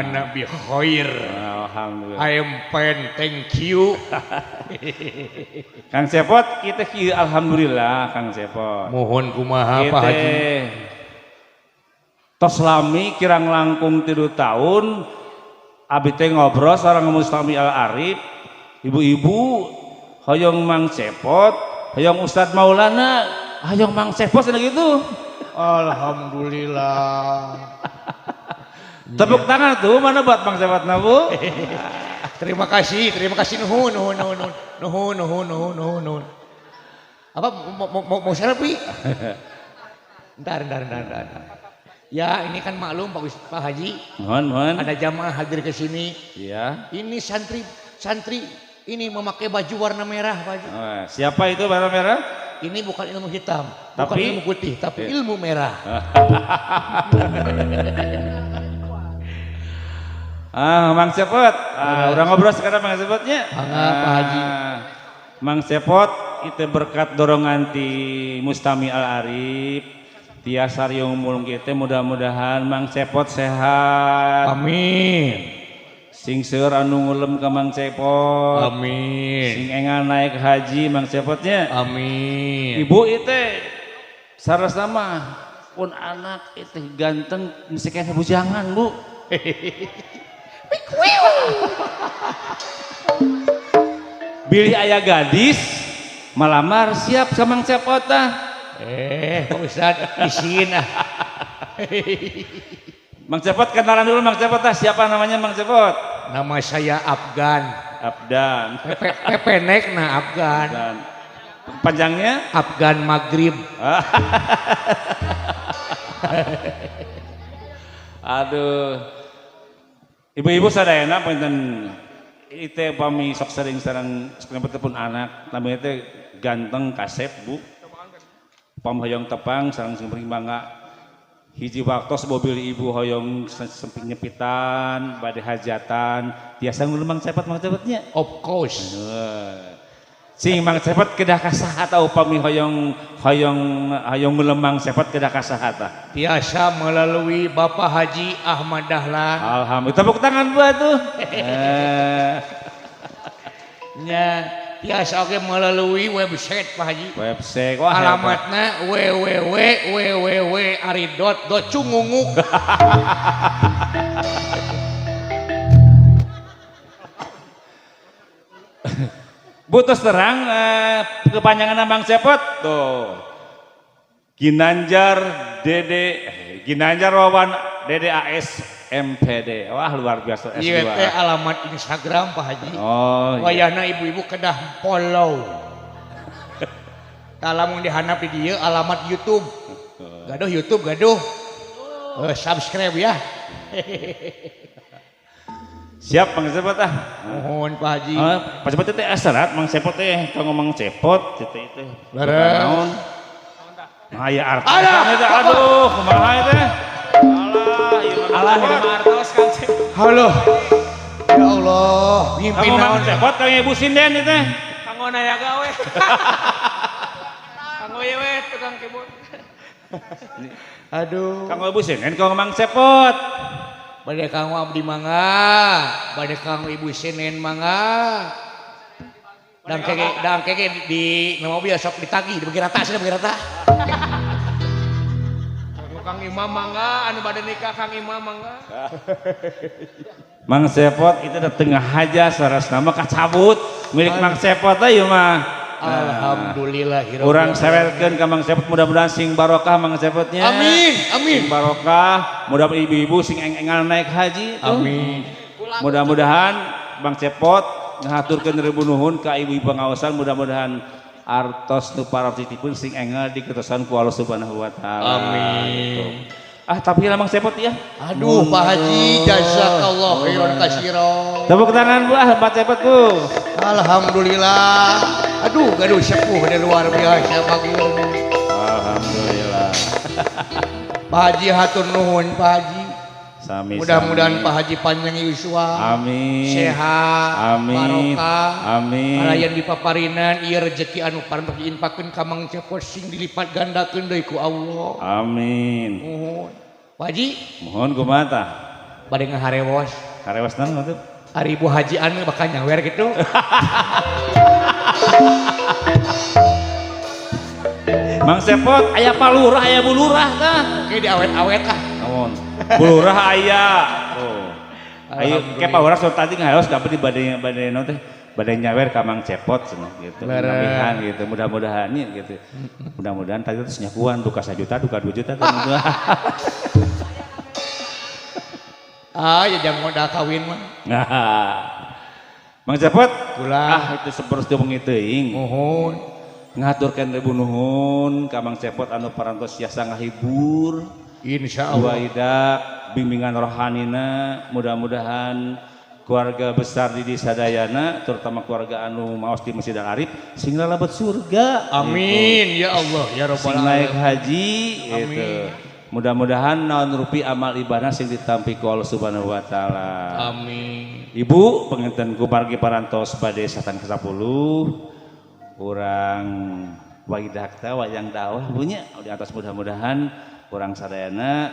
Ana bi khair. Alhamdulillah. I am fine, thank you. Kang Cepot kita kieu alhamdulillah Kang Cepot. Mohon kumaha Pak Haji. Tos lami kirang langkung 3 tahun abi teh ngobrol sareng Mustami Al Arif, ibu-ibu hoyong Mang Cepot, hoyong Ustadz Maulana, hoyong Mang Cepot cenah gitu. Alhamdulillah. Tepuk tangan tuh mana buat Mang Cepot na Bu? Terima kasih nuhun. Apa mau selfie? Bentar. Ya ini kan maklum Pak Haji. Mohon. Ada jamaah hadir ke sini. Iya. Ini santri ini memakai baju warna merah Pak Haji. Oh, siapa itu warna merah? Ini bukan ilmu hitam, bukan Tapi? ilmu putih, tapi ilmu merah. Mang Cepot, udah ngobrol sekarang Mang Cepotnya. Pak Haji. Mang Cepot itu berkat dorongan ti Mustami Al Arif. Tiasa riung mulung kita mudah-mudahan Mang Cepot sehat. Amin. Sing seur anu ngulem ke Mang Cepot. Amin. Sing engan naik haji Mang Cepotnya. Amin. Ibu itu sarasna mah pun anak itu ganteng mesti kena bujangan Bu. Bilih aya gadis malamar siap ke Mang Cepot tah. Pak Ustadz isin ah. Mang Cepot kenalan dulu Mang Cepot tah. Siapa namanya Mang Cepot? Nama saya Afgan. Abdan. Pepenek na Afgan. Dan panjangnya Afgan Maghrib. Aduh. Ibu-ibu sadayana pinten itu pami sok sering sareng pun anak namanya itu ganteng kasep Bu. Pam hoyong tepang sareng sing bangga hiji waktos mobil ibu hoyong semping nyepitan bade hajatan tiasa ngulung Mang Cepotnya. Of course. Sing Mang Cepot kedah kasaha tah upami hoyong ngulung Mang Cepot kedah kasaha tah. Biasa melalui Bapak Haji Ahmad Dahlan. Alhamdulillah tepuk tangan buat tuh. Ya, biasa oke melalui website Pak Haji. Website wah alamatnya www.aridot.cungunguk. Butuh terang kepanjangan Mang Cepot tuh. Ginanjar Wawan Dede AS MPD. Wah luar biasa S2. Iya teh alamat Instagram Pak Haji. Oh iya. Wayana ibu-ibu kedah follow. Lamun dihandap di dia alamat YouTube. Gaduh YouTube gaduh. Subscribe ya. Siap Mang Cepot ah. Mohon Pak Haji. Pak Cepot teh asarat Mang Cepot teh kalau ngomong Cepot itu. Leres. Nah ya artos. Aduh, kumaha teh? Alah, ieu artos Kang Cepot. Halo. Ya Allah, mimpi Kamu Mang naon Cepot kayak Ibu Sinden itu teh. Kanggo naya gawe. Kanggo ye we tukang kebun. Aduh. Kang Ibu Sinden kau Mang Cepot. Bade kanggo abdi mangga, bade kanggo ibu Senin mangga. Dan keke di mobil sok ditagi, dibagi rata, sudah bagi rata. Kang Imam mangga, anu bade nikah Kang Imam mangga. Mang Cepot itu udah tengah haja sarasna mah kacabut milik Mang Cepot ieu mah. Alhamdulillah. Urang sewelkeun ka Mang Cepot mudah-mudahan sing barokah Mang Cepotnya. Amin. Sing barokah, mudah-mudahan ibu-ibu sing engal naik haji. Amin. Mudah-mudahan Mang Cepot ngaturkeun ribu nuhun ka ibu-ibu pengawasan, mudah-mudahan artos nu paratitipun sing enggal diketosan ku Allah Subhanahu wa taala. Amin. Gitu. Tapi Mang Cepot ya. Aduh Pak Haji, jazakallah khairan katsiran. Tepuk tangan Bu Pak Cepot Bu. Alhamdulillah. Gaduh sepuh dari luar biasa bagus. Alhamdulillah. Pak Haji hatur nuhun Pak Haji. Sami. Mudah-mudahan Pak Haji panjang yuswa. Amin. Sehat. Amin. Barokah. Amin. Kalayan di paparinan ieu rezeki anu parantos diinfakeun ka Mang Cepot sing dilipat gandakeun deui ku Allah. Amin. Mohon. Pak Haji, Mohon kumaha tah? bade ngaharewos. Karewas naon tuh? Ari ibu hajian bakal nyawer gitu. Mang Sepot aya palurah aya bulurah tah. Oke diawet-awet ah. Namun bulurah aya. Oh. Ayo ke palurah so tadi ngaos ka di bade naon teh? Bade nyawer ka Mang Cepot cenah gitu. Mudah-mudahan gitu, mudah-mudahan gitu. Mudah-mudahan tadi terus nyakuan duka 1 juta, duka 2 juta kan. Ah, ya jangan modal kawin mah. Nah. Mang Cepot, Ulah. itu seperti mengiteuing. Mohon. Ngaturkeun debu nuhun ka Mang Cepot anu parantos tiasa ngahibur. Insyaallah. Idak bimbingan rohanina, mudah-mudahan keluarga besar di Sadayana, terutama keluarga anu maos di Masjid Al Arif, sing lalebet surga. Amin ya Allah ya Gitu. rabbal Sing naik alamin. haji, Amin. gitu. Mudah-mudahan naon rupi amal ibadah sing ditampi ku Allah Subhanahu wa taala. Amin. Ibu penginten ku margi parantos bade satan ke-10 urang waidakta wayang dakwah punya di atas mudah-mudahan urang sadayana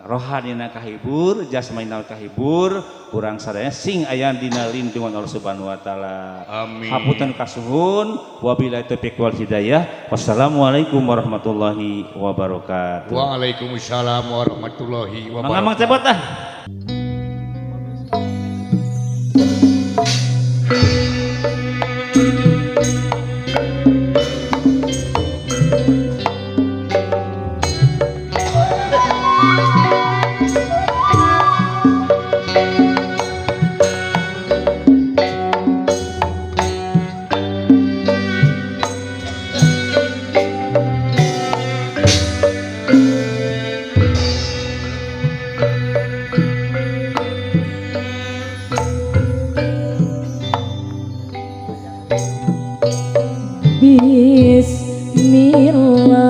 rohanina kahibur jasmanina kahibur urang sadayana sing aya dina lindungan Allah Subhanahu wa taala. Amin. Hapunten kasuhun wabillahi taufiq wal hidayah. Wassalamualaikum warahmatullahi wabarakatuh. Waalaikumsalam warahmatullahi Mang wabarakatuh. Cepot ah. Bismillah